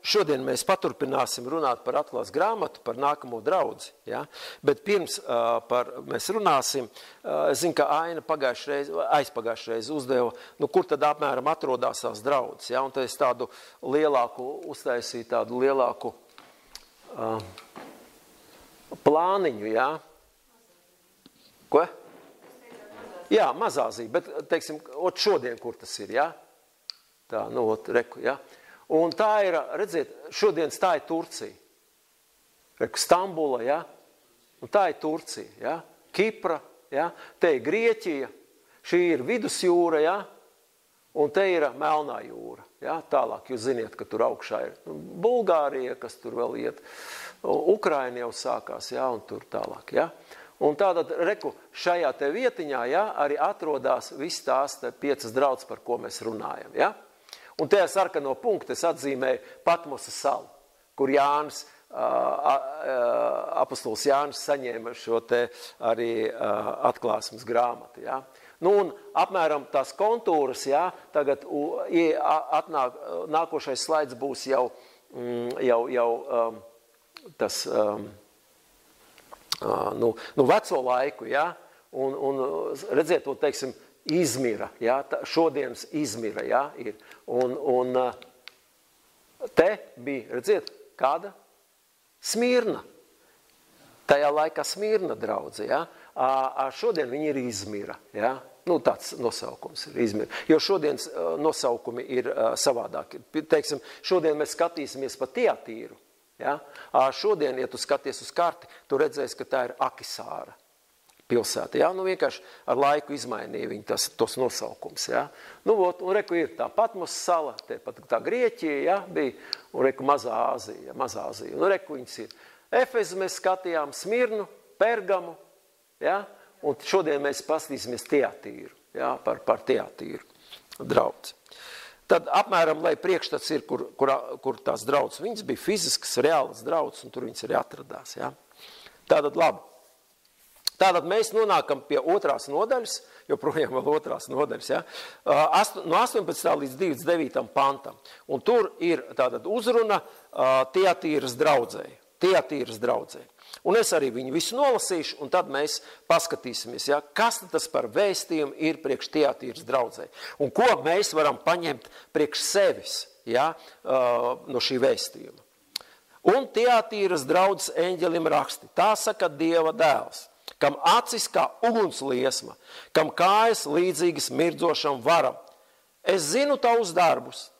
šodien mēs paturpināsim runāt par atklāsmes grāmatu, par nākamo draudzi. Ja? Bet pirms mēs runāsim, es zinu, ka Aina aizpagājušreiz uzdeva, kur tad apmēram atrodās tās draudzes. Ja? Un tad es tādu lielāku, uztaisīju tādu lielāku plāniņu. Ja? Ko? Jā, Mazāzija, bet, teiksim, šodien, kur tas ir, ja? Tā, reku, ja? Un tā ir, redziet, šodien tā ir Turcija. Reku, Stambula, ja? Un tā ir Turcija, ja? Kipra, ja? Te ir Grieķija, šī ir Vidusjūra, ja? Un te ir Melnā jūra, ja? Tālāk jūs ziniet, ka tur augšā ir Bulgārija, kas tur vēl iet, Ukraina jau sākās, ja? Un tur tālāk, ja? Un tātad, reku, šajā te vietiņā, ja? Arī atrodās viss tās 5 draudzes, par ko mēs runājam, ja? Un tajā sarkano punktu es atzīmēju Patmosa salu, kur Jānis, apostols Jānis saņēma šo te arī atklāsmes grāmatu. Ja? Un apmēram tās kontūras, ja, tagad nākošais slaids būs jau tas veco laiku, ja? Un redziet, to teiksim, Izmira, ja, šodienas Izmira, ja, ir. Un te bija, redziet, kāda? Smirna. Tajā laikā Smirna draudze, ja. Šodien viņi ir Izmira, ja. Tāds nosaukums ir Izmira. Jo šodienas nosaukumi ir savādāki. Teiksim, šodien mēs skatīsimies pa Tiatīru, ja. Šodien, ja tu skaties uz karti, tu redzēsi, ka tā ir Akisāra pilsēta, ja? Vienkārši ar laiku izmainīja viņi tos nosaukums, ja? Un reku ir tā Patmos sala, tā Grieķija, ja? Bija, un reku Mazā Āzija, un reku viņas ir. Efezu mēs skatījām, Smirnu, Pergamu, ja? Un šodien mēs paskatīsimies Tiatīru, ja? Par Tiatīru draudzi. Tad apmēram, lai priekšstats ir, kur tās draudzes, viņas bija fiziskas, reālas draudzes, un tur viņas arī atradās, ja? Tātad labi. Tātad mēs nonākam pie 2. nodaļas, joprojām vēl 2. nodaļas, ja? No 18. līdz 29. pantam. Un tur ir tātad uzruna Tiatīras draudzei. Un es arī viņu visu nolasīšu, un tad mēs paskatīsimies, ja? Kas tas par vēstījumu ir priekš Tiatīras draudzei. Un ko mēs varam paņemt priekš sevis, ja? No šī vēstījuma. Un Tiatīras draudzes eņģelim raksti, tā saka Dieva dēls, kam acis kā uguns liesma, kam kājas līdzīgas mirdzošam varam. Es zinu tavus darbus,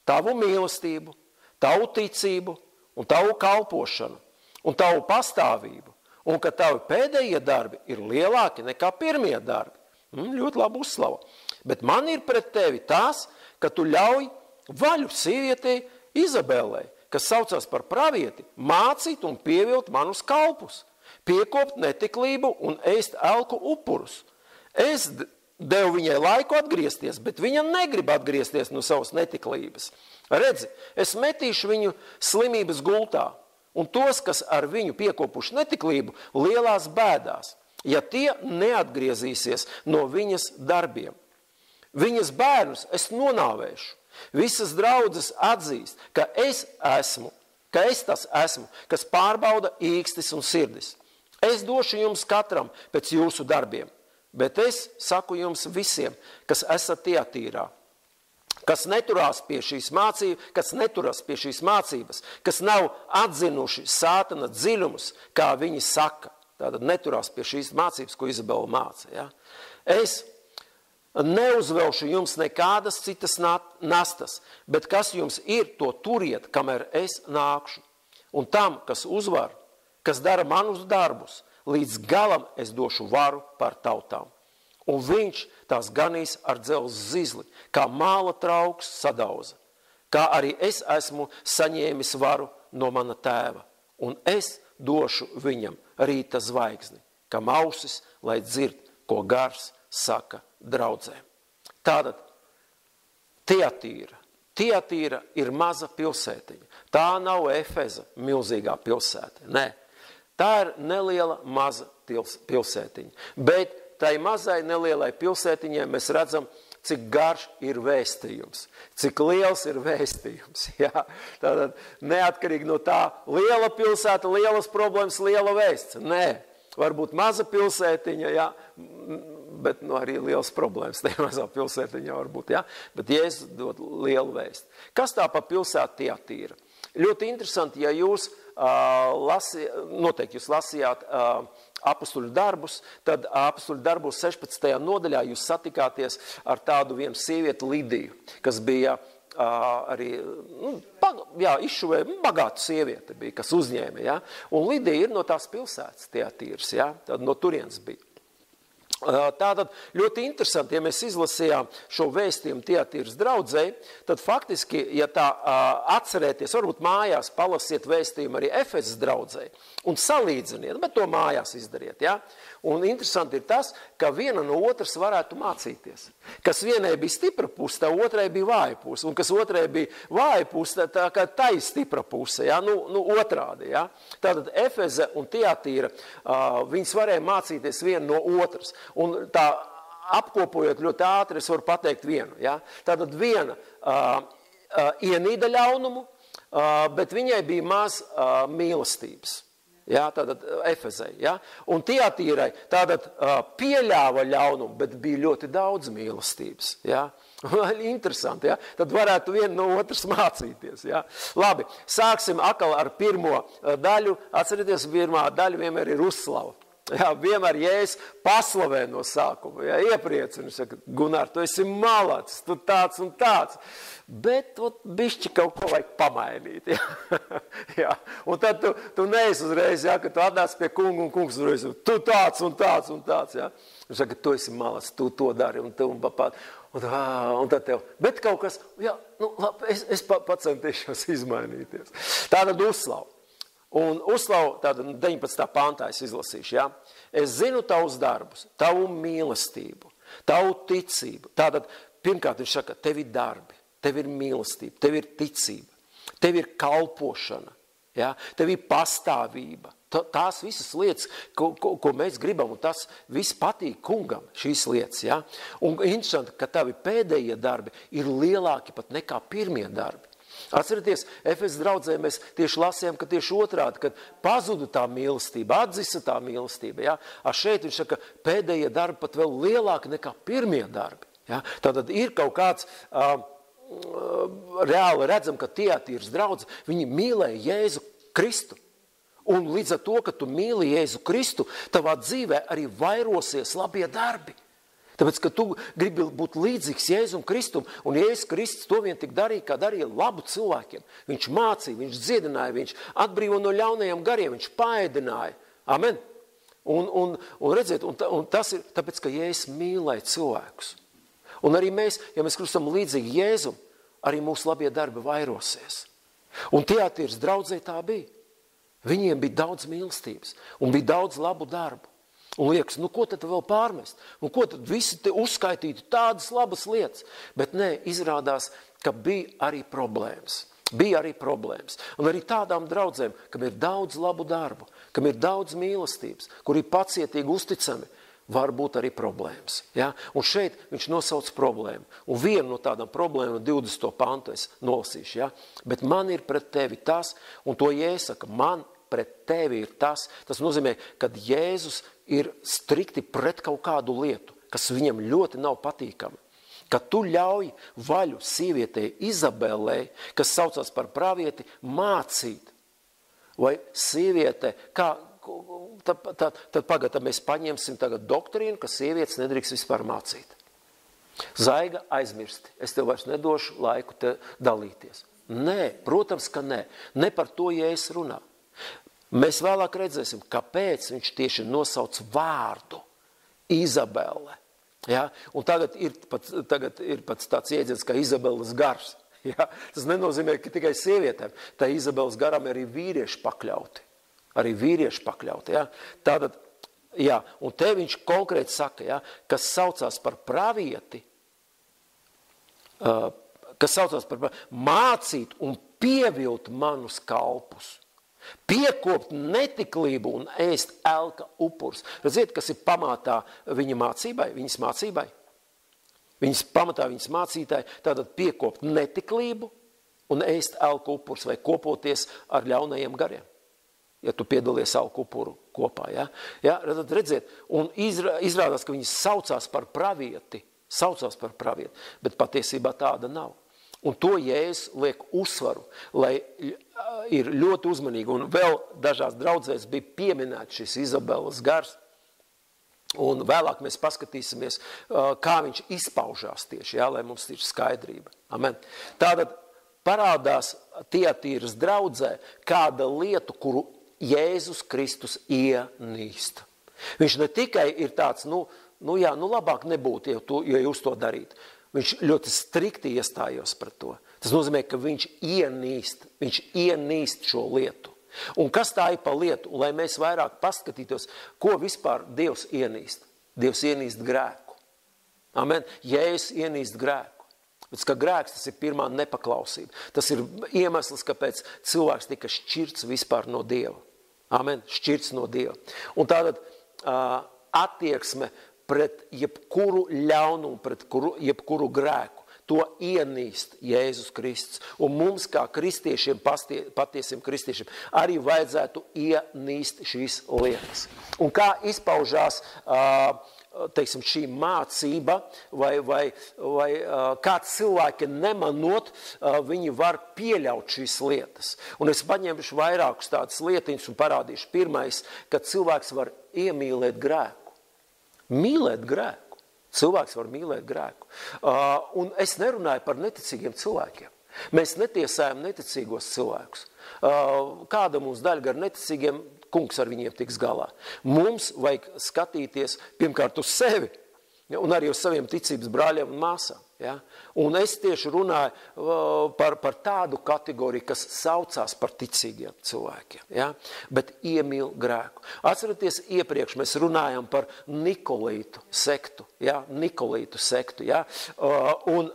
tavu mīlestību, tavu ticību un tavu kalpošanu un tavu pastāvību, un ka tavi pēdējie darbi ir lielāki nekā pirmie darbi. Ļoti labi uzslava. Bet man ir pret tevi tās, ka tu ļauj vaļu sievietei Izabelei, kas saucās par pravieti, mācīt un pievilt manus kalpus, piekopt netiklību un ēst elku upurus. Es devu viņai laiku atgriezties, bet viņa negrib atgriezties no savas netiklības. Redzi, es metīšu viņu slimības gultā, un tos, kas ar viņu piekopuši netiklību, lielās bēdās, ja tie neatgriezīsies no viņas darbiem. Viņas bērnus es nonāvēšu. Visas draudzes atzīst, ka es tas esmu, kas pārbauda īkstis un sirdis. Es došu jums katram pēc jūsu darbiem, bet es saku jums visiem, kas esat Tiatīrā, kas neturās pie šīs mācības, kas nav atzinuši sātana dziļumus, kā viņi saka. Tātad neturās pie šīs mācības, ko Izabela māca. Ja? Es neuzvelšu jums nekādas citas nastas, bet kas jums ir, to turiet, kamēr es nākšu. Un tam, kas uzvar, kas dara manus darbus, līdz galam es došu varu par tautām. Un viņš tās ganīs ar dzelzs zizli, kā māla trauks sadauza, kā arī es esmu saņēmis varu no mana tēva. Un es došu viņam rīta zvaigzni, kam ausis, lai dzird, ko gars saka draudzēm. Tātad Tiatīra ir maza pilsētiņa. Tā nav Efeza milzīgā pilsēta. Nē. Tā ir neliela maza pilsētiņa. Bet tai mazai nelielai pilsētiņai mēs redzam, cik garš ir vēstījums, cik liels ir vēstījums. Ja? Tātad neatkarīgi no tā liela pilsēta, lielas problēmas, liela vēsts. Nē, varbūt maza pilsētiņa, ja? Bet arī liels problēmas tajā mazā pilsētiņā varbūt. Ja? Bet Jēzus dod lielu vēstu. Kas tā pa pilsētu Tiatīra? Ļoti interesanti, ja jūs noteikti jūs lasījāt apustuļu darbus, tad apustuļu darbos 16. nodaļā jūs satikāties ar tādu vienu sievieti Lidiju, kas bija arī izšuvēja bagātu sievieti, bija, kas uzņēma. Ja? Un Lidija ir no tās pilsētas Tiatīras, ja? Tad no turienes bija. Tātad ļoti interesanti, ja mēs izlasījām šo vēstījumu Tiatīras draudzei, tad faktiski, ja tā atcerēties, varbūt mājās palasiet vēstījumu arī Efesas draudzei un salīdziniet, bet to mājās izdariet. Ja? Un interesanti ir tas, ka viena no otras varētu mācīties. Kas vienai bija stipra puse, tā otrai bija vāja puse, un kas otrai bija vāja puse, tā kā tai stipra puse, ja? nu otrādi. Ja? Tātad Efeze un Tiatīra, viņas varēja mācīties viena no otras. Un tā apkopojot ļoti ātri, es varu pateikt vienu. Ja? Tātad viena ienīda ļaunumu, bet viņai bija maz mīlestības. Ja? Tātad Efezei. Ja? Un Tiatīrai tātad pieļāva ļaunumu, bet bija ļoti daudz mīlestības. Ja? Interesanti, ja? Tad varētu viena no otras mācīties. Ja? Labi, sāksim atkal ar pirmo daļu. Atcerieties, pirmā daļa vienmēr ir uzslava. Jā, vienmēr Jēzus paslavē no sākuma, jā, iepriecina, saka, Gunār, tu esi malacis, tu tāds un tāds, bet bišķi kaut ko vajag pamainīt, jā, jā. Un tad tu neesi uzreiz, jā, ka tu atnāc pie kungu un kungs uzreiz, tu tāds un tāds un tāds, jā. Un saka, tu esi malacis, tu to dari un tu un papāt, un tad tev, bet kaut kas, jā, nu labi, es pacentīšos izmainīties. Tātad uzslavu. Un uzslavu, tātad 19. pāntā es izlasīšu, ja? Es zinu tavus darbus, tavu mīlestību, tavu ticību. Tātad, pirmkārt, viņš saka, tev ir darbi, tev ir mīlestība, tev ir ticība, tev ir kalpošana, ja? Tev ir pastāvība. Tās visas lietas, ko mēs gribam, un tas viss patīk kungam, šīs lietas, ja? Un interesanti, ka tavi pēdējie darbi ir lielāki pat nekā pirmie darbi. Atcerieties, Efesas draudzē mēs tieši lasījām, ka tieši otrādi, kad pazuda tā mīlestība, atzisa tā mīlestība. Ja? Šeit viņš saka, pēdējie darbi pat vēl lielāki nekā pirmie darbi. Ja? Tātad ir kaut kāds, reāli redzam, ka Tiatīras draudze, viņi mīlēja Jēzu Kristu. Un līdz ar to, ka tu mīli Jēzu Kristu, tavā dzīvē arī vairosies labie darbi. Tāpēc, ka tu gribi būt līdzīgs Jēzum Kristum, un Jēzus Kristus to vien tik darīja, kā darīja labu cilvēkiem. Viņš mācīja, viņš dziedināja, viņš atbrīvo no ļaunajiem gariem, viņš paēdināja. Amen. Un redziet, un tas ir tāpēc, ka Jēzus mīlēja cilvēkus. Un arī mēs, ja mēs kļūstam līdzīgi Jēzum, arī mūsu labie darbi vairosies. Un Tiatīras draudzē tā bija. Viņiem bija daudz mīlestības un bija daudz labu darbu. Un liekas, nu ko tad vēl pārmest? Un ko tad visi te uzskaitītu tādas labas lietas? Bet nē, izrādās, ka bija arī problēmas. Bija arī problēmas. Un arī tādām draudzēm, kam ir daudz labu darbu, kam ir daudz mīlestības, kur ir pacietīgi uzticami, var būt arī problēmas. Ja? Un šeit viņš nosauc problēmu. Un vienu no tādām problēmām 20. pantu es nolasīšu. Ja? Bet man ir pret tevi tas, un to Jēsaka, man pret tevi ir tas. Tas nozīmē, kad Jēzus ir strikti pret kaut kādu lietu, kas viņam ļoti nav patīkami. Kad tu ļauj vaļu sievietei Izabelei, kas saucās par pravieti, mācīt. Vai sieviete, tad pagad, mēs paņemsim tagad doktrīnu, ka sievietes nedrīkst vispār mācīt. Zaiga, aizmirsti. Es tev vairs nedošu laiku te dalīties. Nē, protams, ka nē. Ne par to, ja es runā. Mēs vēlāk redzēsim, kāpēc viņš tieši nosauc vārdu Izabele. Ja? Un tagad ir pats tāds iedziens, kā Izabeles gars. Ja? Tas nenozīmē, ka tikai sievietēm. Tā Izabeles garam arī vīrieši pakļauti. Arī vīrieši pakļauti. Ja? Tātad, jā, un te viņš konkrēti saka, ja, kas saucās par pravieti, mācīt un pievilt manus kalpus. Piekopt netiklību un ēst elka upurs. Redziet, kas ir pamatā viņa mācībai, viņas mācībai? Viņas pamatā, viņas mācītāji, tātad piekopt netiklību un ēst elku upurs vai kopoties ar ļaunajiem gariem. Ja tu piedalies elku upuru kopā, ja? Ja, tad redziet, un izrādās, ka viņas saucās par pravieti, bet patiesībā tāda nav. Un to Jēzus liek uzsvaru, lai ir ļoti uzmanīgi, un vēl dažās draudzēs bija pieminēts šis Izabeles gars, un vēlāk mēs paskatīsimies, kā viņš izpaužās tieši, ja, lai mums ir skaidrība. Amen. Tātad parādās Tiatīras draudzē kāda lieta, kuru Jēzus Kristus ienīst. Viņš ne tikai ir tāds, labāk nebūtu, ja jūs to darītu. Viņš ļoti strikti iestājos pret to. Tas nozīmē, ka viņš ienīst šo lietu. Un kas tā ir pa lietu? Lai mēs vairāk paskatītos, ko vispār Dievs ienīst. Dievs ienīst grēku. Amen. Jēzus ienīst grēku. Bet, ka grēks, tas ir pirmā nepaklausība. Tas ir iemesls, kāpēc cilvēks tika šķirts vispār no Dieva. Amen. Šķirts no Dieva. Un tātad attieksme pret jebkuru ļaunumu, pret jebkuru grēku. To ienīst Jēzus Kristus. Un mums, kā kristiešiem, patiesiem kristiešiem, arī vajadzētu ienīst šīs lietas. Un kā izpaužās šī mācība, vai kā cilvēki nemanot, viņi var pieļaut šīs lietas. Un es paņemšu vairākus tādas lietiņus un parādīšu. Pirmais, ka cilvēks var iemīlēt grēku. Mīlēt grēku. Cilvēks var mīlēt grēku. Un es nerunāju par neticīgiem cilvēkiem. Mēs netiesājam neticīgos cilvēkus. Kāda mums daļa gar neticīgiem, kungs ar viņiem tiks galā. Mums vajag skatīties pirmkārt uz sevi, un arī uz saviem ticības brāļiem un māsām. Ja? Un es tieši runāju par tādu kategoriju, kas saucās par ticīgiem cilvēkiem, ja? Bet iemīl grēku. Atceraties, iepriekš mēs runājam par Nikolītu sektu, ja? Ja? Un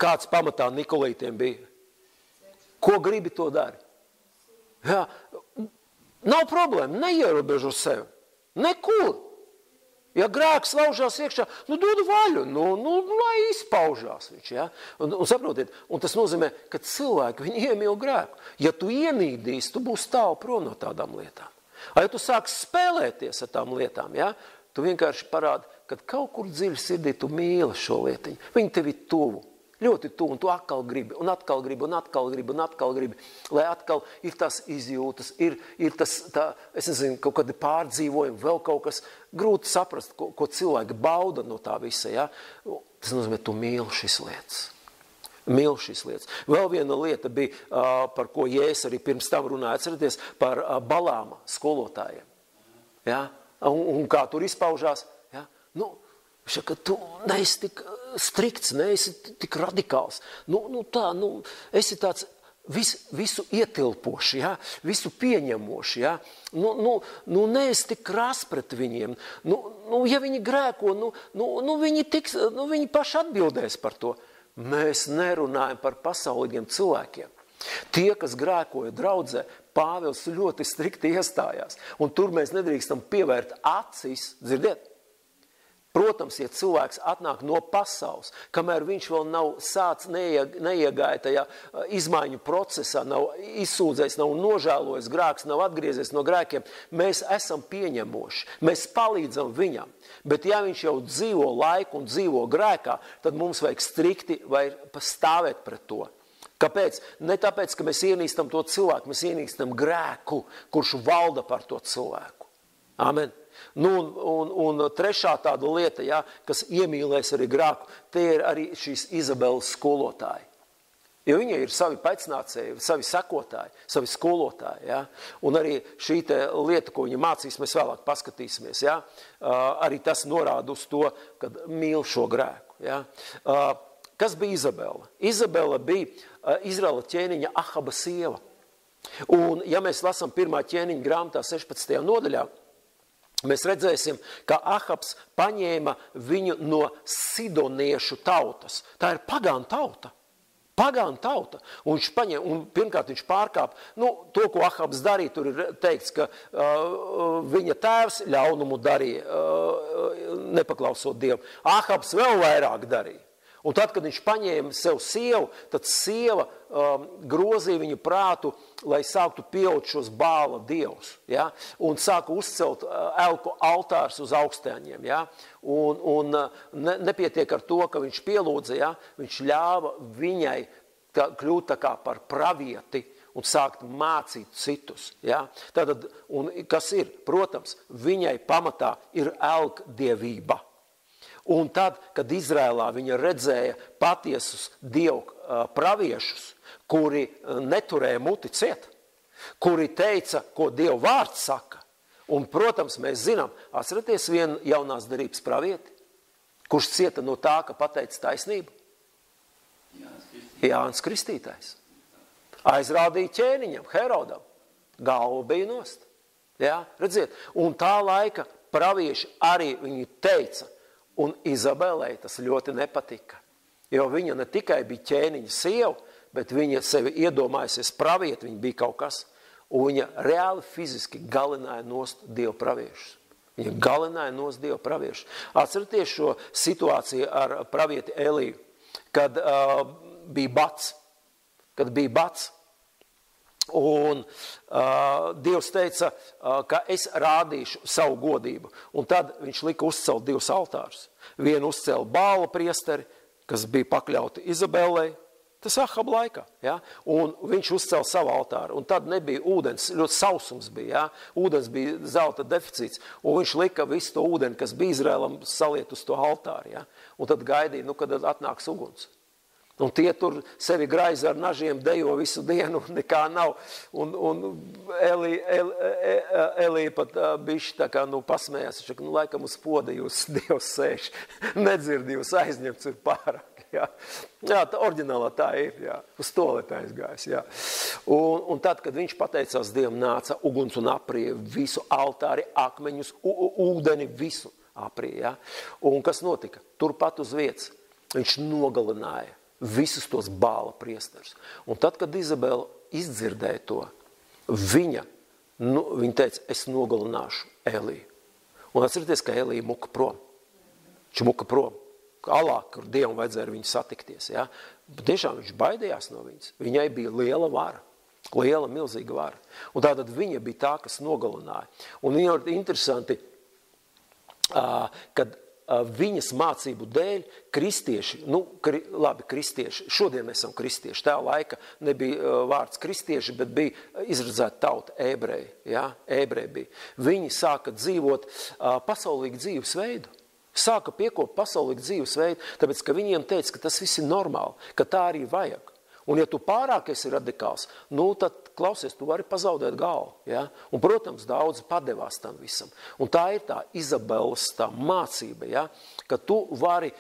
kāds pamatā Nikolītiem bija? Ko gribi, to dari. Ja? Nav problēma, neierobežo sevi. Nekur. Ja grēks laužās iekšā, dod vaļu, lai izpaužās viņš, ja? Un saprotiet, un tas nozīmē, ka cilvēki, viņi iemīl grēku. Ja tu ienīdīsi, tu būsi tālu prom no tādām lietām. Ja tu sāksi spēlēties ar tām lietām, ja? Tu vienkārši parādi, ka kaut kur dziļi sirdī tu mīli šo lietiņu. Viņi tevi tuvu. Ļoti tuvu, un tu atkal gribi, un atkal gribi, lai atkal ir tās izjūtas, ir tas, es nezinu, kaut kādi pārdzīvojumi, vēl kaut kas grūti saprast, ko cilvēki bauda no tā visa, ja? Tas nozīmē, tu mīli šīs lietas. Vēl viena lieta bija, par ko Jēzus arī pirms tam runāja, atcerieties, par Balāma skolotājiem. Ja? Un kā tur izpaužās, ja? Ka tu neesi tik strikts, neesi tik radikāls. Esi tāds visu ietilpoši, ja? Visu pieņemoši. Ja? Neesi tik krāss pret viņiem. Ja viņi grēko, viņi paši atbildēs par to. Mēs nerunājam par pasaulīgiem cilvēkiem. Tie, kas grēkoja draudzē, Pāvils ļoti strikti iestājās. Un tur mēs nedrīkstam pievērt acis, dzirdiet? Protams, ja cilvēks atnāk no pasaules, kamēr viņš vēl nav neiegāja tajā izmaiņu procesā, nav izsūdzējis, nav nožēlojis grēks, nav atgriezies no grēkiem, mēs esam pieņemoši, mēs palīdzam viņam. Bet ja viņš jau dzīvo laiku un dzīvo grēkā, tad mums vajag strikti vai pastāvēt pret to. Kāpēc? Ne tāpēc, ka mēs ienīstam to cilvēku, mēs ienīstam grēku, kurš valda par to cilvēku. Amen. Un trešā tāda lieta, ja, kas iemīlēs arī grēku, tie ir arī šīs Izabeles skolotāji. Jo viņai ir savi pēcnācēji, savi sekotāji, savi skolotāji. Ja. Un arī šī lieta, ko viņa mācīs, mēs vēlāk paskatīsimies. Ja. Arī tas norāda uz to, kad mīl šo grēku. Ja. Kas bija Izabela? Izabela bija Izraela ķēniņa Ahaba sieva. Un ja mēs lasām 1. ķēniņa grāmatā 16. nodaļā, mēs redzēsim, ka Ahabs paņēma viņu no sidoniešu tautas. Tā ir pagāna tauta. Pagānu tauta. Un viņš paņem, un pirmkārt viņš pārkāp, to, ko Ahabs darīja, tur ir teikts, ka viņa tēvs ļaunumu darīja, nepaklausot Dievu. Ahabs vēl vairāk darīja. Un tad, kad viņš paņēma sev sievu, tad sieva grozīja viņu prātu, lai sāktu pieaut šos Bāla dievus. Ja? Un sāka uzcelt elku altārs uz augstēņiem. Ja? Un nepietiek ar to, ka viņš pielūdza, ja? Viņš ļāva viņai kļūt tā kā par pravieti un sākt mācīt citus. Ja? Tātad, un kas ir? Protams, viņai pamatā ir elkdievība. Un tad, kad Izrēlā viņa redzēja patiesus dievu praviešus, kuri neturēja muti ciet, kuri teica, ko Dievu vārds saka, un, protams, mēs zinām, atceraties vienu jaunās derības pravieti, kurš cieta no tā, ka pateica taisnību? Jānis Kristītājs. Aizrādīja ķēniņam, Herodam, galva bija nost. Ja? Redziet, un tā laika pravieši arī viņu teica, un Izabelei tas ļoti nepatika, jo viņa ne tikai bija ķēniņa sieva, bet viņa sevi iedomājusies pravieti, viņa bija kaut kas, un viņa reāli fiziski galināja nost Dievu praviešus. Viņa galināja nost Dievu praviešus. Atcerieties šo situāciju ar pravieti Eliju, kad bija bats. Un Dievs teica, ka es rādīšu savu godību. Un tad viņš lika uzcelt divus altārus. Vienu uzcēla Bāla priesteri, kas bija pakļauti Izabelei, tas Ahab laikā. Ja? Un viņš uzcēla savu altāru. Un tad nebija ūdens, ļoti sausums bija. Ja? Ūdens bija zelta deficīts. Un viņš lika visu to ūdeni, kas bija Izrēlam, saliet uz to altāru. Ja? Un tad gaidīja, kad atnāks uguns. Un tie tur sevi graiza ar nažiem, dejo visu dienu, nekā nav. Un Elija pat bišķi tā kā pasmējās, ka laikam uz poda jūs Dievs sēž, nedzird jūs aizņemts ir pārāk. Jā, tā oriģinālā tā ir, jā, uz toaleti aizgājis. Jā. Un tad, kad viņš pateicās Dievam, nāca uguns un aprija visu altāri, akmeņus, ūdeni, visu aprija. Jā. Un kas notika? Turpat uz vietas viņš nogalināja visus tos Bāla priesterus. Un tad, kad Izabela izdzirdēja to, viņa teica, es nogalināšu Eliju. Un atcerieties, ka Elija muka prom. Viņš muka prom. Alā, kur Dievam vajadzēja ar viņu satikties. Ja? Bet tiešām viņš baidījās no viņas. Viņai bija liela vara. Liela, milzīga vara. Un tātad viņa bija tā, kas nogalināja. Un ir interesanti, kad viņas mācību dēļ kristieši, kristieši, šodien mēs esam kristieši, tā laika nebija vārds kristieši, bet bija izredzēta tauta, ebreji, ja? Ebreji bija. Viņi sāka dzīvot pasaulīgu dzīvesveidu, sāka piekopt pasaulīgu dzīvesveidu, tāpēc, ka viņiem teica, ka tas viss ir normāli, ka tā arī vajag. Un ja tu pārāk esi radikāls, tad, klausies, tu vari pazaudēt galvu. Ja? Un, protams, daudzi padevās tam visam. Un tā ir tā Izabelas tā mācība, ja? Ka tu vari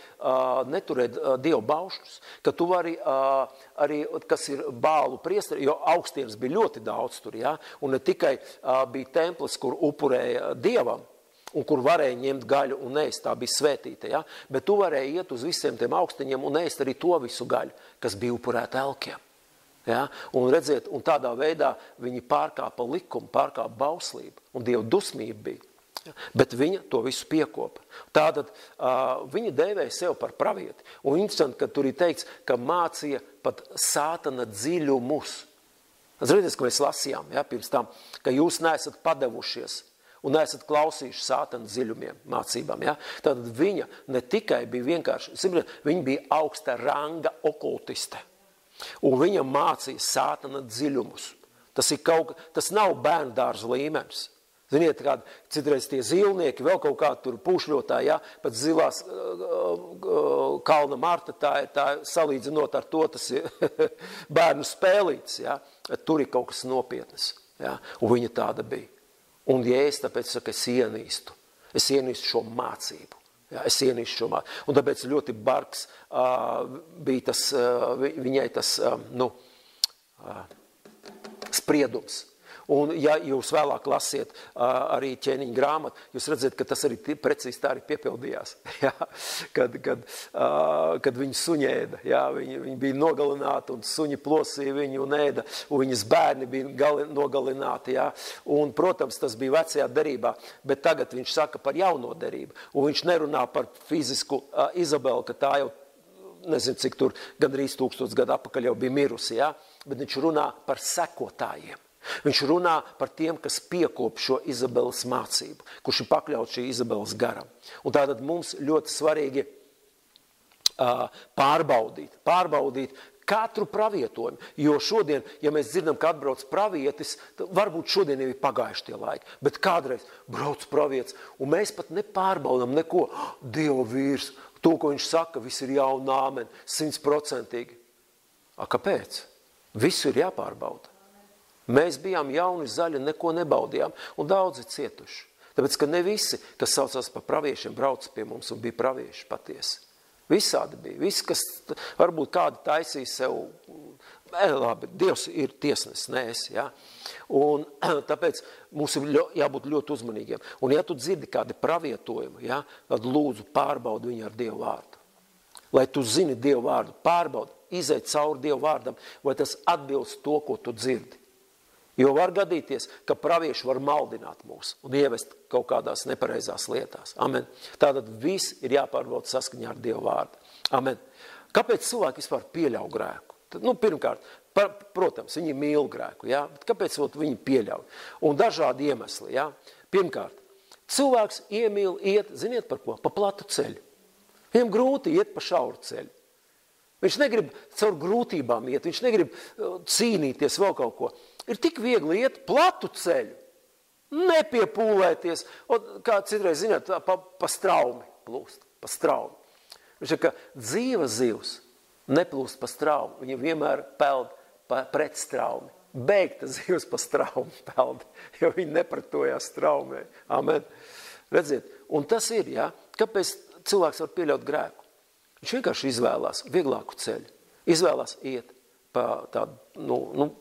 neturēt Dievu baušļus, ka tu vari arī, kas ir Bālu priesteri, jo augstienes bija ļoti daudz tur, ja? Un ne tikai bija templis, kur upurēja Dievam, un kur varēja ņemt gaļu un ēst, tā bija svētīta, ja? Bet tu varēji iet uz visiem tiem augsteņiem un ēst arī to visu gaļu, kas bija upurēta elkiem. Ja? Un redziet, un tādā veidā viņi pārkāpa likumu, pārkāpa bauslību, un Dieva dusmība bija. Ja? Bet viņa to visu piekopa. Tātad viņa dēvēja sev par pravieti. Un interesanti, ka tur ir teikts, ka mācīja pat sātana dziļumus. Atcerieties, ka mēs lasījām, ja, pirms tam, ka jūs neesat padevušies un neesat klausījuši sātana dziļumiem, mācībām. Ja? Tātad viņa ne tikai bija vienkārši, viņa bija augsta ranga okultiste. Un viņa mācīja sātana dziļumus. Tas nav bērndārza līmenis. Ziniet, kādi citreiz tie zilnieki, vēl kaut kādi tur pušļotāji, ja? Pat zilās kalna Marta, tā salīdzinot ar to, tas ir bērnu spēlītes. Ja? Tur ir kaut kas nopietnas. Ja? Un viņa tāda bija. Un ja es tāpēc saku, es ienīstu šo mācību. Ja, es ienīstu šo mācību. Un tāpēc ļoti bargs bija tas, viņai tas spriedums. Un ja jūs vēlāk lasiet arī ķēniņa grāmatu, jūs redzat, ka tas arī precīzi tā arī piepildījās. Jā, kad viņi suņēda, jā, viņi bija nogalināti un suņi plosīja viņu un ēda, un viņas bērni bija nogalināti. Jā. Un, protams, tas bija vecajā derībā, bet tagad viņš saka par jauno derību. Un viņš nerunā par fizisku Izabeli, ka tā jau, nezinu, cik tur gandrīz 1000 gadu atpakaļ jau bija mirusi, jā, bet viņš runā par sekotājiem. Viņš runā par tiem, kas piekop šo Izabeles mācību, kurš ir pakļauts šī Izabeles garam. Un tātad mums ļoti svarīgi pārbaudīt katru pravietojumu, jo šodien, ja mēs dzirdam, ka atbrauc pravietis, varbūt šodien jau ir pagājuši tie laiki, bet kādreiz brauc pravietis, un mēs pat nepārbaudam neko, Dieva vīrs, to, ko viņš saka, viss ir jauna āmen, 100%. Kāpēc? Visu ir jāpārbauda. Mēs bijām jauni, zaļi, neko nebaudījām, un daudzi cietuši. Tāpēc, ka ne visi, kas saucās par praviešiem, brauc pie mums un bija pravieši patiesi. Visādi bija. Visi, kas varbūt kādi taisīja sev, labi, Dievs ir tiesnesis, ne es, ja? Un tāpēc mums ir jābūt ļoti uzmanīgiem. Un ja tu dzirdi kādi pravietojumi, ja, tad lūdzu pārbaudi viņu ar Dievu vārdu. Lai tu zini Dievu vārdu, pārbaudi, izej cauri Dievu vārdam, vai tas atbilst to, ko tu dzirdi. Jo var gadīties, ka pravieši var maldināt mūs un ievest kaut kādās nepareizās lietās. Amen. Tātad viss ir jāpārbauda saskaņā ar Dievu vārdu. Amen. Kāpēc cilvēki vispār pieļauj grēku? Pirmkārt, protams, viņi mīl grēku, ja? Bet kāpēc viņi pieļauj? Un dažādi iemesli, ja? Pirmkārt, cilvēks iemīl iet, ziniet par ko? Pa platu ceļu. Viņam grūti iet pa šauru ceļu. Viņš negrib caur grūtībām iet, viņš negrib cīnīties vēl kaut ko. Ir tik viegli iet platu ceļu, nepiepūlēties, un kā citreiz, zināt, pa straumi plūst, pa straumi. Viņš saka, ka dzīva zivs neplūst pa straumi, viņa vienmēr peld pret straumi. Beigta zivs pa straumi peld, jo viņa nepratojās straumē. Amen. Redziet, un tas ir, ja, kāpēc cilvēks var pieļaut grēku? Viņš vienkārši izvēlās vieglāku ceļu, izvēlās iet pa tādu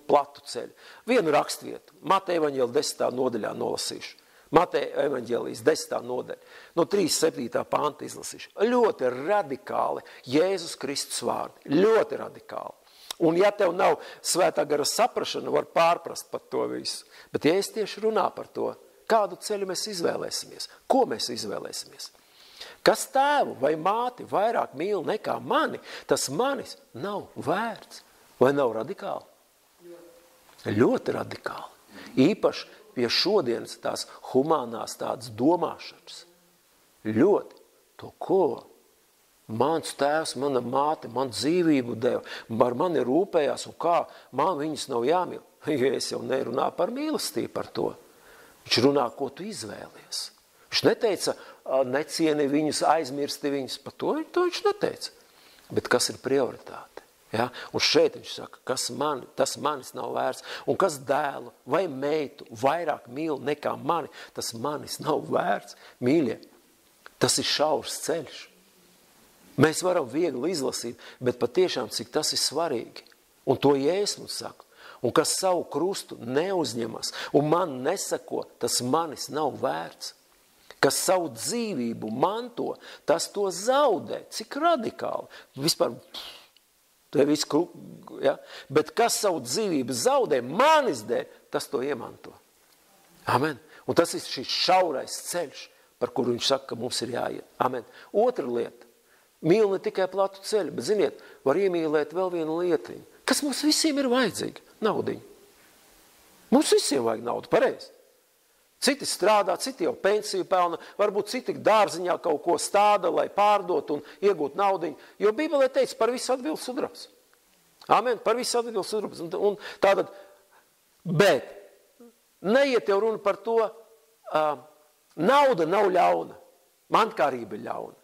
platu ceļu. Vienu rakstvietu, Mateja evaņģēlija 10. nodaļā nolasīšu. Mateja evaņģēlijas 10. nodaļa, no 37. panta izlasīšu. Ļoti radikāli Jēzus Kristus vārdi, ļoti radikāli. Un ja tev nav svētā gara saprašana, var pārprast par to visu. Bet ja es tieši runā par to, kādu ceļu mēs izvēlēsimies, ko mēs izvēlēsimies, kas tēvu vai māti vairāk mīl nekā mani, tas manis nav vērts. Vai nav radikāli? Ļoti radikāli. Īpaši pie šodienas tās humānās tādas domāšanas. Ļoti. To ko? Mans tēvs, mana māte, man dzīvību deva, par mani rūpējās, un kā man viņas nav jāmīl. Ja es jau nerunāju par mīlestību par to. Viņš runā, ko tu izvēlies. Viņš neteica, necieni viņus, aizmirsti viņus, par to viņš neteica. Bet kas ir prioritāte? Ja? Un šeit viņš saka, tas manis nav vērts, un kas dēlu vai meitu vairāk mīl nekā mani, tas manis nav vērts. Mīļie, tas ir šaurs ceļš. Mēs varam viegli izlasīt, bet patiešām cik tas ir svarīgi. Un to Jēzus mums saka. Un kas savu krustu neuzņemas un man nesako, tas manis nav vērts. Kas savu dzīvību manto, tas to zaudē. Cik radikāli. Vispār, ja? Bet kas savu dzīvību zaudē, manis dēļ, tas to iemanto. Amen. Un tas ir šis šaurais ceļš, par kuru viņš saka, ka mums ir jāiet. Amen. Otra lieta. Mīl ne tikai platu ceļu, bet, ziniet, var iemīlēt vēl vienu lietiņu. Kas mums visiem ir vajadzīga? Naudiņa. Mums visiem vajag naudu, pareizi. Citi strādā, citi jau pensiju pelna, varbūt citi dārziņā kaut ko stāda, lai pārdot un iegūt naudiņu. Jo Bībelē teica, par visu atbild sudrabs. Amen, par visu atbild sudrabs. Un tātad, bet neiet jau runa par to, nauda nav ļauna, mankārība ir ļauna.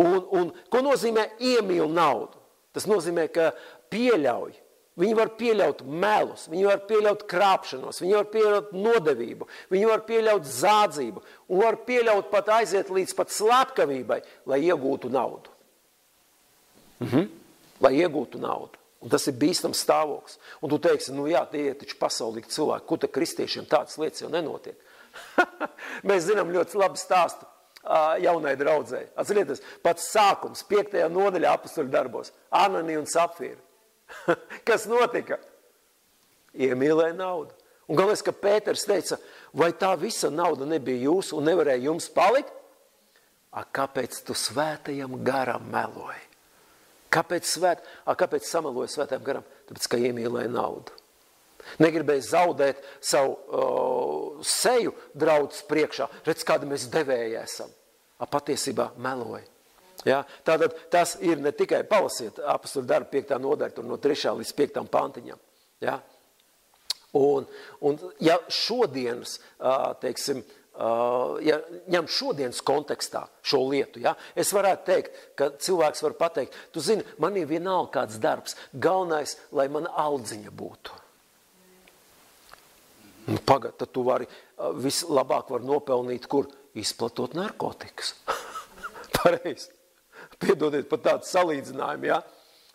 Un ko nozīmē iemīl naudu? Tas nozīmē, ka pieļauj. Viņi var pieļaut melus, viņi var pieļaut krāpšanos, viņi var pieļaut nodevību, viņi var pieļaut zādzību un var pieļaut pat aiziet līdz pat slepkavībai, lai iegūtu naudu. Lai iegūtu naudu. Un tas ir bīstams stāvoklis. Un tu teiksi, nu jā, tie ir taču pasaulīgi cilvēki, kur te kristiešiem tādas lietas jau nenotiek. Mēs zinām ļoti labu stāstu jaunai draudzēji. Atcerieties, pats sākums 5. nodaļā apostoļu darbos. Ananija un Sapfīra. Kas notika? Iemīlēja naudu. Un galvenais, ka Pēters teica, vai tā visa nauda nebija jūsu un nevarēja jums palikt? Kāpēc tu svētajam garam meloji? Kāpēc sameloja svētajam garam? Tāpēc, ka iemīlēja naudu. Negribēja zaudēt savu seju draudzes priekšā. Redz, kāda mēs devēji esam. Patiesībā meloja. Ja? Tātad tas ir ne tikai palasiet apostoļu darbu 5. nodaļa, tur no 3. līdz 5. pantiņam. Ja? Un ja šodienas, teiksim, ja ņem šodienas kontekstā šo lietu, ja, es varētu teikt, ka cilvēks var pateikt, tu zini, man ir vienalga kāds darbs, galvenais, lai mana aldziņa būtu. Pagad, tad tu vari vislabāk var nopelnīt, kur izplatot narkotikas. Pareizi. Piedodiet par tādu salīdzinājumu, ja.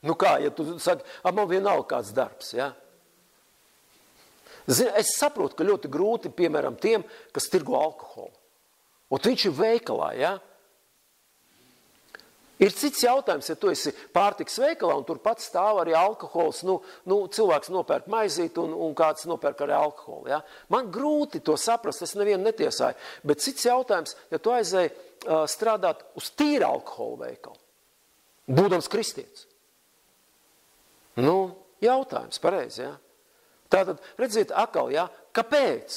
Nu kā, ja tu saki, man vienalga kāds darbs, ja. Zini, es saprotu, ka ļoti grūti, piemēram, tiem, kas tirgo alkoholu. Un viņš ir veikalā, ja? Ir cits jautājums, ja tu esi pārtiks veikalā un tur pats stāv arī alkohols, cilvēks nopērk maizīt un kāds nopērk arī alkoholu, ja? Man grūti to saprast, es nevienu netiesāju, bet cits jautājums, ja tu aizēji strādāt uz tīra alkohola veikalu, būdams kristietis. Jautājums, pareizi, ja? Tātad, redziet, atkal, ja, kāpēc?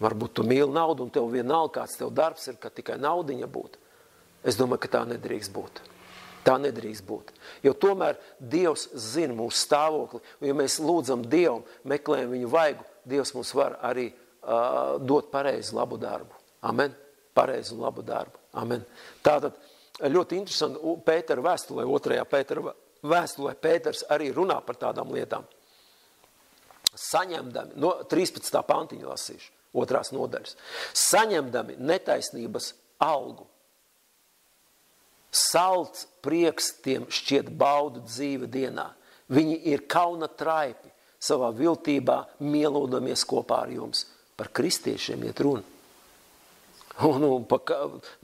Varbūt tu mīli naudu un tev vienalga, kāds tev darbs ir, ka tikai naudiņa būtu. Es domāju, ka tā nedrīkst būt. Tā nedrīkst būt. Jo tomēr Dievs zina mūsu stāvokli, un ja mēs lūdzam Dievu, meklējam viņu vaigu, Dievs mums var arī dot pareizu labu darbu. Amen? Pareizu labu darbu. Amen. Tātad, ļoti interesanti, Pētera vēstulē, 2. Pētera vēstulē, Pēters arī runā par tādām lietām. Saņemdami, no 13. pantiņa lasīšu, 2. nodaļas, saņemdami netaisnības algu, salds prieks tiem šķiet baudu dzīve dienā. Viņi ir kauna traipi, savā viltībā mielodamies kopā ar jums. Par kristiešiem iet runa.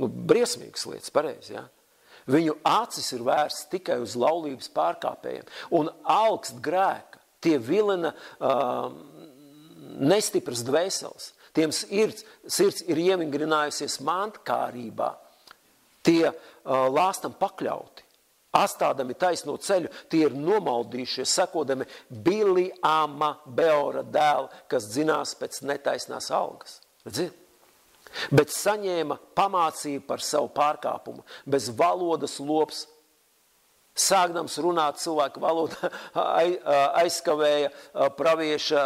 Briesmīgas lietas, pareizi, ja? Viņu acis ir vērsts tikai uz laulības pārkāpējiem un augst grēka. Tie vilina nestipras dvēseles. Tiem sirds ir ievingrinājusies mantkārībā. Tie lāstam pakļauti. Astādami taisno ceļu, tie ir nomaldījušies, sekodami Biliāma Beora dēlu, kas dzinās pēc netaisnās algas. Redziet? Bet saņēma pamācību par savu pārkāpumu, bez valodas lops, sākdams runāt cilvēku valodā, aizskavēja pravieša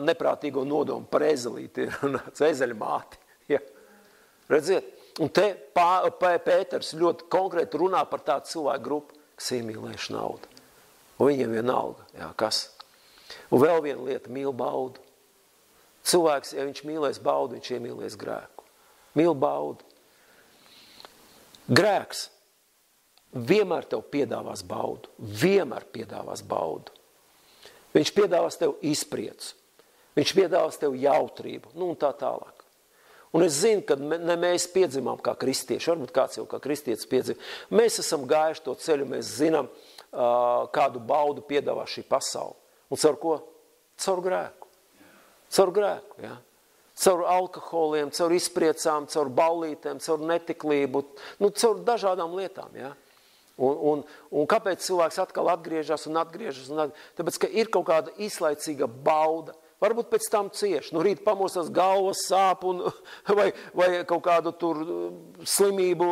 neprātīgo nodomu par ezelīti, runāts ezeļmāti. Ja. Redziet, un te Pēters ļoti konkrēti runā par tādu cilvēku grupu, kas iemīlējuši naudu. Un viņiem vienalga, jā, kas? Un vēl viena lieta, mīl baudu. Cilvēks, ja viņš mīlēs baudu, viņš iemīlēs grēku. Mīl baudu. Grēks vienmēr tev piedāvās baudu. Vienmēr piedāvās baudu. Viņš piedāvās tev izpriecu. Viņš piedāvās tev jautrību. Un tā tālāk. Un es zinu, ka ne mēs piedzimām kā kristieši. Varbūt kāds jau kā kristietis piedzim. Mēs esam gājuši to ceļu. Mēs zinām, kādu baudu piedāvā šī pasaule. Un caur ko? Caur grēku. Caur grēku, ja? Caur alkoholiem, caur izpriecām, caur ballītēm, caur netiklību. Caur dažādām lietām, ja? Un kāpēc cilvēks atkal atgriežas? Tāpēc, ka ir kaut kāda īslaicīga bauda. Varbūt pēc tam cieši. Rīt pamostās galvas sāp vai kaut kādu tur slimību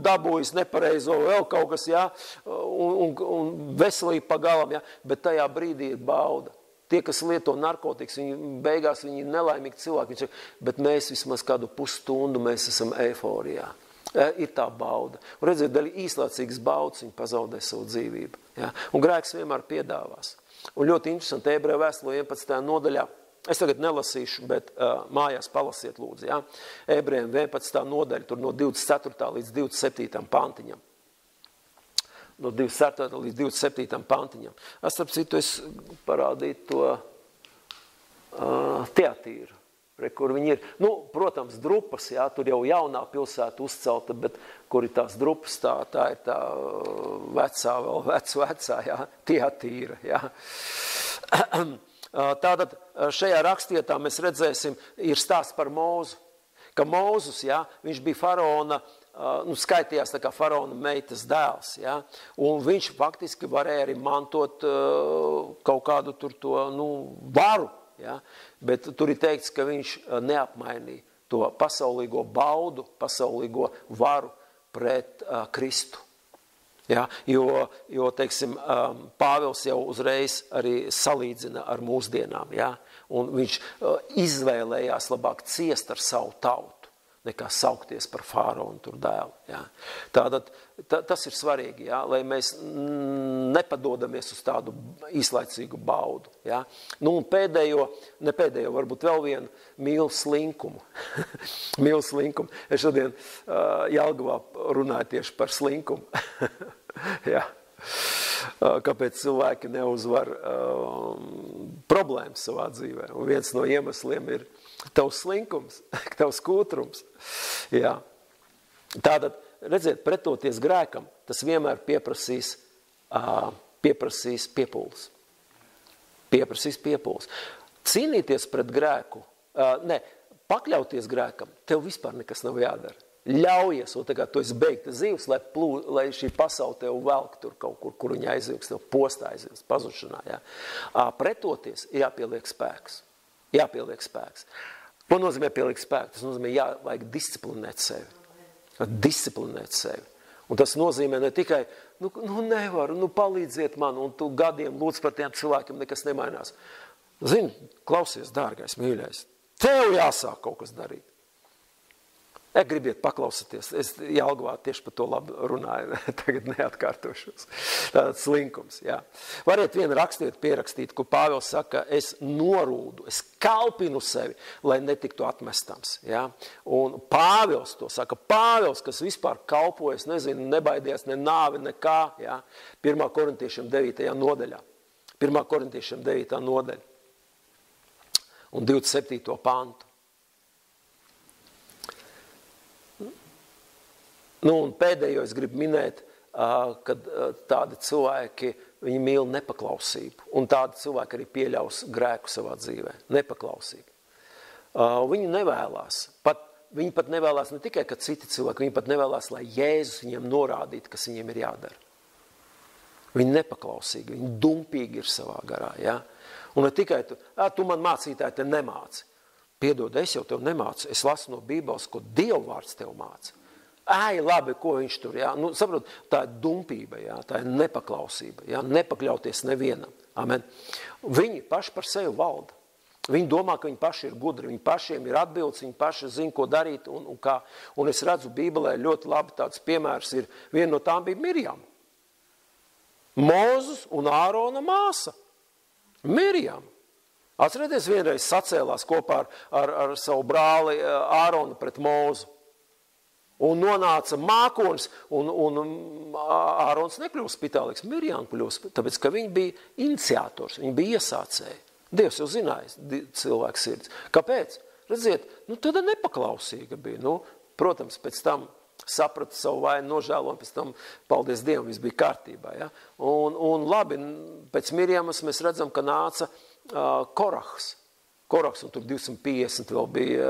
dabūjas nepareizo, vēl kaut kas, ja? Un veselība pagalam, ja? Bet tajā brīdī ir bauda. Tie, kas lieto narkotikas, beigās viņi ir nelaimīgi cilvēki. Bet mēs vismaz kādu pusstundu mēs esam eiforijā. Ir tā bauda. Un redziet, daļa īslaicīgas baudas viņi pazaudē savu dzīvību. Ja? Un grēks vienmēr piedāvās. Un ļoti interesanti, Ebreju vēstulē 11. nodaļā, es tagad nelasīšu, bet mājās palasiet lūdzu. Ja? Ebrejiem 11. nodaļa, tur no 24. līdz 27. pantiņam. no 24. līdz 27. pantiņam. Starp citu, es parādīju to Teatīru, kur viņi ir. Nu, protams, drupas, jā, tur jau jaunā pilsēta uzcelta, bet kur ir tās drupas, tā ir tā vecā, vēl vecā, jā, Teatīra, jā. Tātad šajā rakstietā mēs redzēsim, ir stāsts par Mūzu, ka Mūzus, jā, viņš bija faraona, nu, skaitījās tā kā faraona meitas dēls, jā, un viņš faktiski varēja arī mantot kaut kādu tur to, nu, varu, jā, bet tur ir teikts, ka viņš neapmainīja to pasaulīgo baudu, pasaulīgo varu pret Kristu. Ja, jo teiksim, Pāvils jau uzreiz arī salīdzina ar mūsdienām, ja, un viņš izvēlējās labāk ciest ar savu tautu, nekā saukties par faraonu tur dēlu. Ja. Tātad tas ir svarīgi, ja, lai mēs nepadodamies uz tādu īslaicīgu baudu. Ja. Nu, un pēdējo, varbūt vēl vienu mīlu slinkumu. Mīlu slinkumu. Es šodien Jelgavā runāju tieši par slinkumu. Ja. Kāpēc cilvēki neuzvar problēmas savā dzīvē. Un viens no iemesliem ir tavs slinkums, tavs kūtrums. Jā. Tātad, redziet, pretoties grēkam, tas vienmēr pieprasīs piepūles. Pieprasīs piepūles. Cīnīties pret grēku, pakļauties grēkam, tev vispār nekas nav jādara. Ļaujies, un tagad tu esi beigta zivs, lai šī pasaule tev velk tur kaut kur, kur viņa aizvilks, tev postā aizvilks, pazušanā. Ja? Pretoties ir jāpieliek spēks. Jāpieliek spēks. Ko nozīmē pieliek spēku? Tas nozīmē, vajag disciplinēt sevi. Disciplinēt sevi. Un tas nozīmē ne tikai, nu nevaru, palīdziet man, un tu gadiem lūdz par tiem cilvēkiem, nekas nemainās. Zini, klausies, dārgais, mīļais, tev jāsāk kaut kas darīt. Gribiet paklausīties. Es Jelgavā tieši par to labi runāju. Tagad neatkārtošos. Tātad slinkums, jā. Variet vienu rakstietu pierakstīt, kur Pāvils saka, es norūdu, es kalpinu sevi, lai netiktu atmestams. Jā. Un Pāvils to saka. Pāvils, kas vispār kalpojas, nezinu, nebaidījās ne nāvi, nekā. Jā. 1. korintiešiem 9. nodaļā. 1. korintiešiem 9. nodaļa. Un 27. pantu. Nu, un pēdējo es gribu minēt, kad tādi cilvēki, viņi mīl nepaklausību. Un tādi cilvēki arī pieļaus grēku savā dzīvē. Nepaklausību. Viņi nevēlās. Viņi pat nevēlās ne tikai, ka citi cilvēki, viņi pat nevēlās, lai Jēzus viņiem norādītu, kas viņiem ir jādara. Viņi nepaklausīgi, viņi dumpīgi ir savā garā. Ja? Un ne tikai tu man mācītāji te nemāci. Piedod, es jau tev nemācu. Es lasu no Bībeles, ko Dieva vārds tev māca. Labi, ko viņš tur, jā. Nu, saprot, tā ir dumpība, jā, tā ir nepaklausība, jā, nepakļauties nevienam. Amen. Viņi paši par sevi valda. Viņi domā, ka viņi paši ir gudri, viņi pašiem ir atbildes, viņi paši zina, ko darīt un kā. Un es redzu Bībelē ļoti labi tāds piemērs ir, viena no tām bija Mirjam. Mūzus un Ārona māsa. Mirjam. Atcerieties, vienreiz sacēlās kopā ar savu brāli Āronu pret Mūzu. Un nonāca mākonis, un Ārons nekļūst spitālīgs, Mirjam kļūst, tāpēc, ka viņi bija iniciators, viņi bija iesācēji. Dievs jau zināja cilvēks sirds. Kāpēc? Redziet, tāda nepaklausīga bija. Protams, pēc tam saprata savu vainu, nožēlo, un pēc tam, paldies Dievam, viss bija kārtībā. Ja? Un labi, pēc Mirjamas mēs redzam, ka nāca Korahs, un tur 250 vēl bija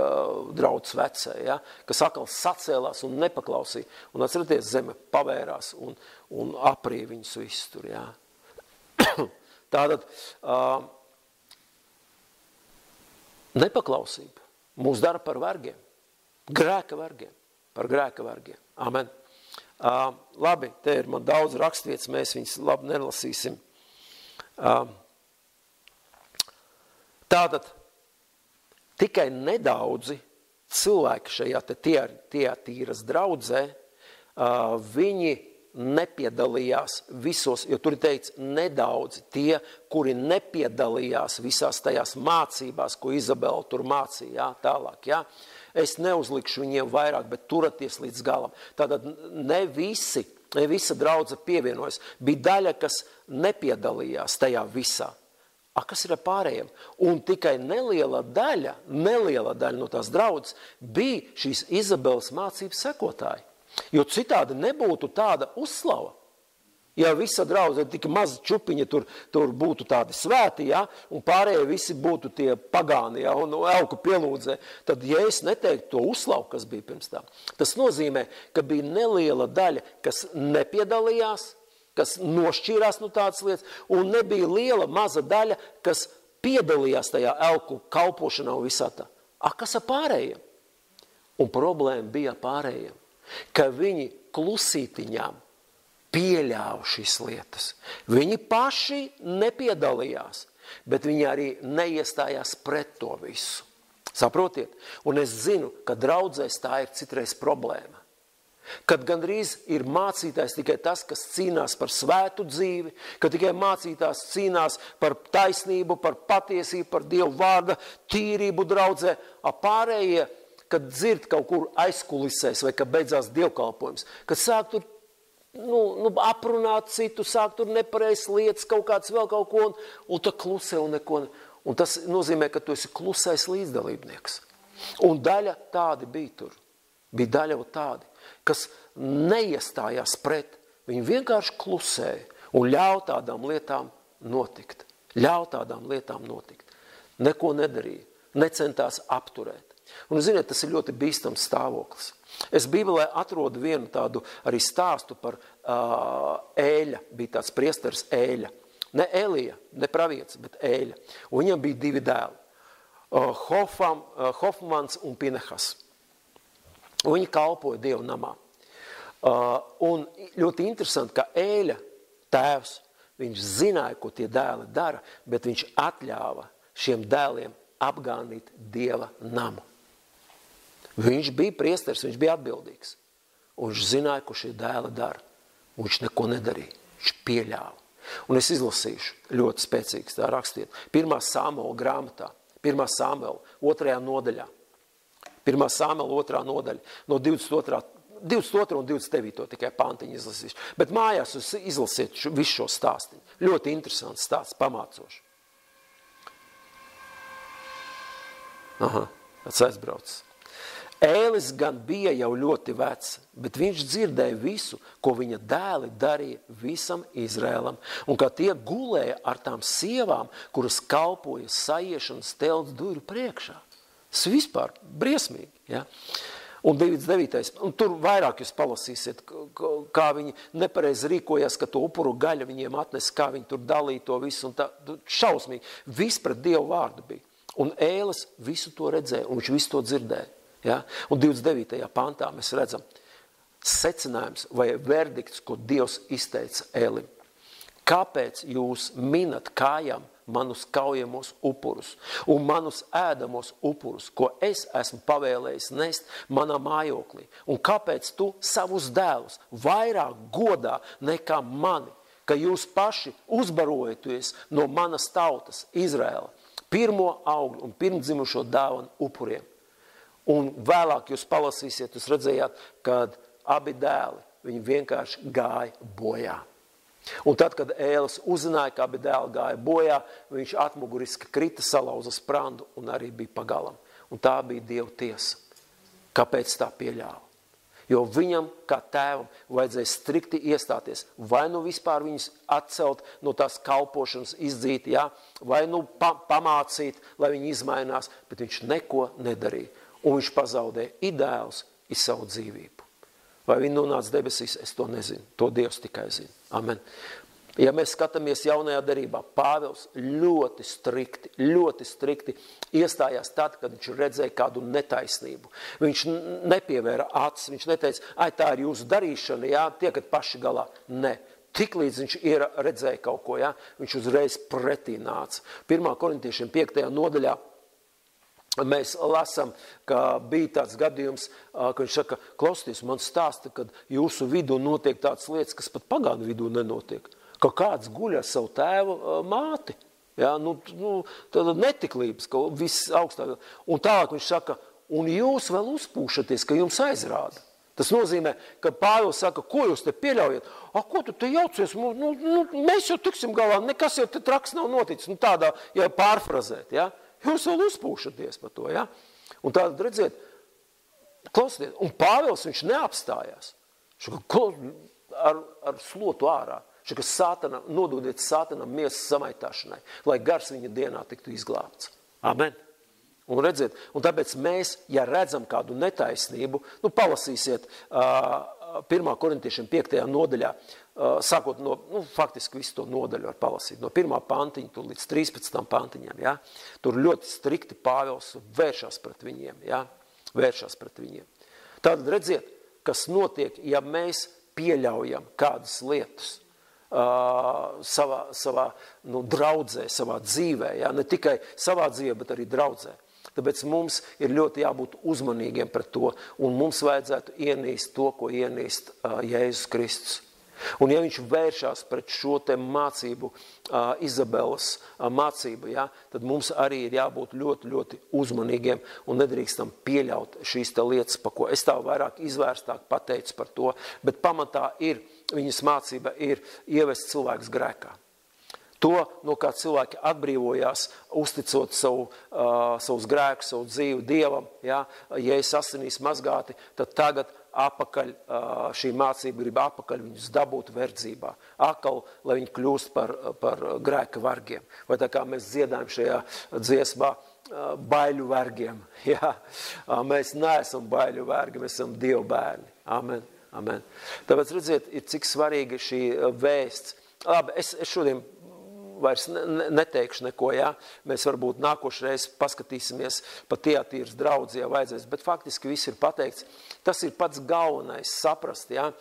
drauds vecē, ja, kas atkal sacēlās un nepaklausīja. Un atcerieties, zeme pavērās un aprīja viņus visus tur. Ja. Tātad nepaklausība mūs dara par vergiem, grēka vergiem, par grēka vergiem. Amen. Labi, te ir man daudz rakstvietas, mēs viņas labi nelasīsim. Tātad tikai nedaudzi cilvēki šajā Teatīras draudzē, viņi nepiedalījās visos, jo tur ir teikts nedaudzi tie, kuri nepiedalījās visās tajās mācībās, ko Izabela tur mācīja, jā, tālāk, jā. Es neuzlikšu viņiem vairāk, bet turaties līdz galam. Tātad ne visi visa draudze pievienojas. Bija daļa, kas nepiedalījās tajā visā. Kas ir ar pārējiem? Un tikai neliela daļa no tās draudzes bija šīs Izabeles mācības sekotāji. Jo citādi nebūtu tāda uzslava. Ja visa draudze tik maza čupiņa tur būtu tādi svēti, ja, un pārējie visi būtu tie pagāni, ja, un elku pielūdzē, tad, ja es neteiktu to uzslavu, kas bija pirms tā, tas nozīmē, ka bija neliela daļa, kas nepiedalījās, kas nošķīrās no tādas lietas, un nebija liela, maza daļa, kas piedalījās tajā elku kalpošanā un visā tā. Kas ar pārējiem? Un problēma bija pārējiem, ka viņi klusītiņām pieļāva šīs lietas. Viņi paši nepiedalījās, bet viņi arī neiestājās pret to visu. Saprotiet? Un es zinu, ka draudzēs tā ir citreiz problēma. Kad gandrīz ir mācītājs tikai tas, kas cīnās par svētu dzīvi, kad tikai mācītājs cīnās par taisnību, par patiesību, par Dievu vārda tīrību draudzē, pārējie, kad dzird kaut kur aizkulisēs vai kad beidzās dievkalpojums, kad sāk tur aprunāt citu, sāk tur nepareizas lietas, kaut kāds vēl kaut ko, un tad klusē un neko. Un tas nozīmē, ka tu esi klusais līdzdalībnieks. Un daļa tādi bija tur. Bija daļa tādi, kas neiestājās pret. Viņi vienkārši klusēja un ļauj tādām lietām notikt. Neko nedarīja, necentās apturēt. Un, ziniet, tas ir ļoti bīstams stāvoklis. Es Bībelē atrodu vienu tādu arī stāstu par Ēļa. Bija tāds priesteris Ēļa. Ne Elija, ne pravietis, bet Ēļa. Un viņam bija 2 dēli. Hofmans un Pinehas. Un viņi kalpoja Dievu namā. Un ļoti interesanti, ka Ēļa tēvs, viņš zināja, ko tie dēli dara, bet viņš atļāva šiem dēliem apgānīt Dieva namu. Viņš bija priesteris, viņš bija atbildīgs. Un viņš zināja, ko šie dēli dara. Un viņš neko nedarīja. Viņš pieļāva. Un es izlasīšu ļoti spēcīgs, tā rakstiet. 1. Samuela grāmatā, 1. Samuela 2. nodaļā. 1. Samuela 2. nodaļa, no 22. un 29. tikai pantiņu izlasīšu. Bet mājās jūs izlasiet visu šo stāstiņu. Ļoti interesants stāsts, pamācoši. Tas aizbraucis. Ēlis gan bija jau ļoti vecs, bet viņš dzirdēja visu, ko viņa dēli darīja visam Izrēlam, un kā tie gulēja ar tām sievām, kuras kalpoja saiešanas telts durvju priekšā. Tas vispār briesmīgi, ja? Un 29. Un tur vairāk jūs palasīsiet, kā viņi nepareizi rīkojās, ka to upuru gaļa viņiem atnes, kā viņi tur dalīja to visu, un tā šausmīgi. Viss pret Dievu vārdu bija. Un Ēlis visu to redzēja, un viņš visu to dzirdēja. Ja? Un 29. pantā mēs redzam secinājums vai verdikts, ko Dievs izteica Ēlim. Kāpēc jūs minat kājām manus kaujamos upurus un manus ēdamos upurus, ko es esmu pavēlējis nest manā mājoklī? Un kāpēc tu savus dēlus vairāk godā nekā mani, ka jūs paši uzbarojaties no manas tautas, Izraēla, pirmo augļu un pirmdzimušo dāvanu upuriem? Un vēlāk jūs palasīsiet, jūs redzējāt, kad abi dēli, viņi vienkārši gāja bojā. Un tad, kad Ēlis uzzināja, ka abi dēli gāja bojā, viņš atmuguriski krita, salauza sprandu un arī bija pagalam. Un tā bija Dieva tiesa. Kāpēc tā pieļāva? Jo viņam, kā tēvam, vajadzēja strikti iestāties. Vai nu vispār viņus atcelt no tās kalpošanas, izdzīt, ja? Vai nu pamācīt, lai viņi izmainās, bet viņš neko nedarīja. Un viņš pazaudēja ideālus iz savu dzīvību. Vai viņi nonāca debesīs, es to nezinu. To Dievs tikai zina. Amen. Ja mēs skatāmies jaunajā derībā, Pāvils ļoti strikti iestājās tad, kad viņš redzēja kādu netaisnību. Viņš nepievēra acis, viņš neteica, tā ir jūsu darīšana, jā, tiekat paši galā. Ne. Tiklīdz viņš redzēja kaut ko, jā, viņš uzreiz pretī nāca. 1. Korintiešiem 5. nodaļā mēs lasām, ka bija tāds gadījums, ka viņš saka, klausieties, man stāsta, kad jūsu vidū notiek tādas lietas, kas pat pagānu vidū nenotiek. Ka kāds guļ ar savu tēvu māti. Ja, tāda netiklības, ka viss augstāk. Un tālāk viņš saka, un jūs vēl uzpūšaties, ka jums aizrāda. Tas nozīmē, ka Pāvils saka, ko jūs te pieļaujat? Ko tu te jaucies? Mēs jau tiksim galā, nekas jau te traks nav noticis. Tādā, ja pārfrazēt, ja? Jūs vēl uzpūšaties par to, ja? Un tātad, redziet, klausieties, un Pāvils viņš neapstājās. Ar slotu ārā. Nododiet Sātanam miesas samaitāšanai, lai gars viņa dienā tiktu izglābts. Amen. Un redziet, un tāpēc mēs, ja redzam kādu netaisnību, palasīsiet 1. Korintiešiem 5. nodaļā, sākot no, faktiski visu to nodaļu var palasīt, no 1. pantiņa līdz 13. pantiņam, ja? Tur ļoti strikti Pāvils vēršās pret viņiem, ja? Vēršās pret viņiem. Tātad redziet, kas notiek, ja mēs pieļaujam kādas lietas savā draudzē, savā dzīvē, ja? Ne tikai savā dzīvē, bet arī draudzē. Tāpēc mums ir ļoti jābūt uzmanīgiem pret to, un mums vajadzētu ienīst to, ko ienīst Jēzus Kristus. Un ja viņš vēršās pret šo te mācību, Izabelas mācību, ja, tad mums arī ir jābūt ļoti, ļoti uzmanīgiem un nedrīkstam pieļaut šīs te lietas, pa ko es tā vairāk izvērstāk pateicu par to, bet pamatā viņas mācība ir ievest cilvēks grēkā. To, no kā cilvēki atbrīvojās, uzticot savus grēkus, savu dzīvi Dievam, ja es asinīs mazgāti, tad tagad apakaļ šī mācība grib apakaļ viņus dabūt verdzībā. Akal, lai viņi kļūst par grēka vargiem. Vai tā kā mēs dziedājam šajā dziesmā baiļu vergiem. Ja? Mēs neesam baiļu vergi, mēs esam Dieva bērni. Amen. Amen. Tāpēc, redziet, ir cik svarīga šī vēsts. Labi, es šodien vairs neteikšu neko, ja? Mēs varbūt nākošreiz paskatīsimies pa Tiatīras draudzi, ja vajadzēs, bet faktiski viss ir pateikts. Tas ir pats galvenais saprast, ja?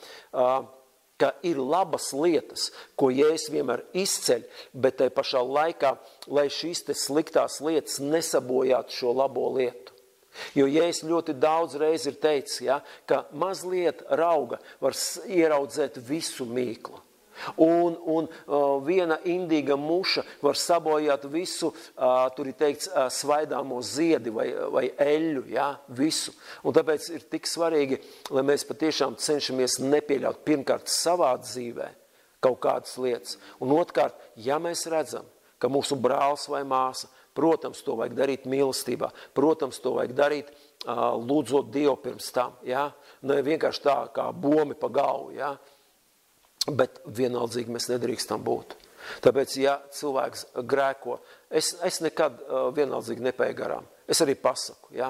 Ka ir labas lietas, ko Jēzus vienmēr izceļ, bet tai pašā laikā, lai šīs te sliktās lietas nesabojātu šo labo lietu. Jo Jēzus ļoti daudz reiz ir teicis, ja? Ka mazliet rauga var ieraudzēt visu mīklu. Un viena indīga muša var sabojāt visu, tur ir teikts, svaidāmo ziedi vai eļļu, ja, visu. Un tāpēc ir tik svarīgi, lai mēs patiešām cenšamies nepieļaut pirmkārt savā dzīvē kaut kādas lietas. Un otrkārt, ja mēs redzam, ka mūsu brālis vai māsa, protams, to vajag darīt mīlestībā, protams, to vajag darīt lūdzot Dievu pirms tam, ja, ne vienkārši tā kā bomi pa galvu, ja. Bet vienaldzīgi mēs nedrīkstam būt. Tāpēc, ja cilvēks grēko, es nekad vienaldzīgi nepēju garām. Es arī pasaku, ja,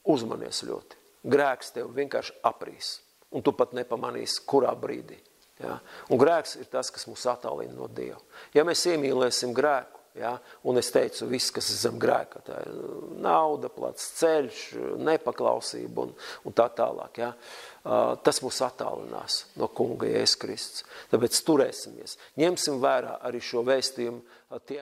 uzmanies ļoti. Grēks tev vienkārši aprīs. Un tu pat nepamanīsi, kurā brīdī. Ja. Un grēks ir tas, kas mūs attālina no Dieva. Ja mēs iemīlēsim grēku, ja, un es teicu, viss, kas ir zem grēka, tā ir nauda, plats ceļš, nepaklausība un tā tālāk, ja. Tas mūs attālinās no kunga Jēzus Kristus. Tāpēc turēsimies. Ņemsim vērā arī šo vēstījumu tie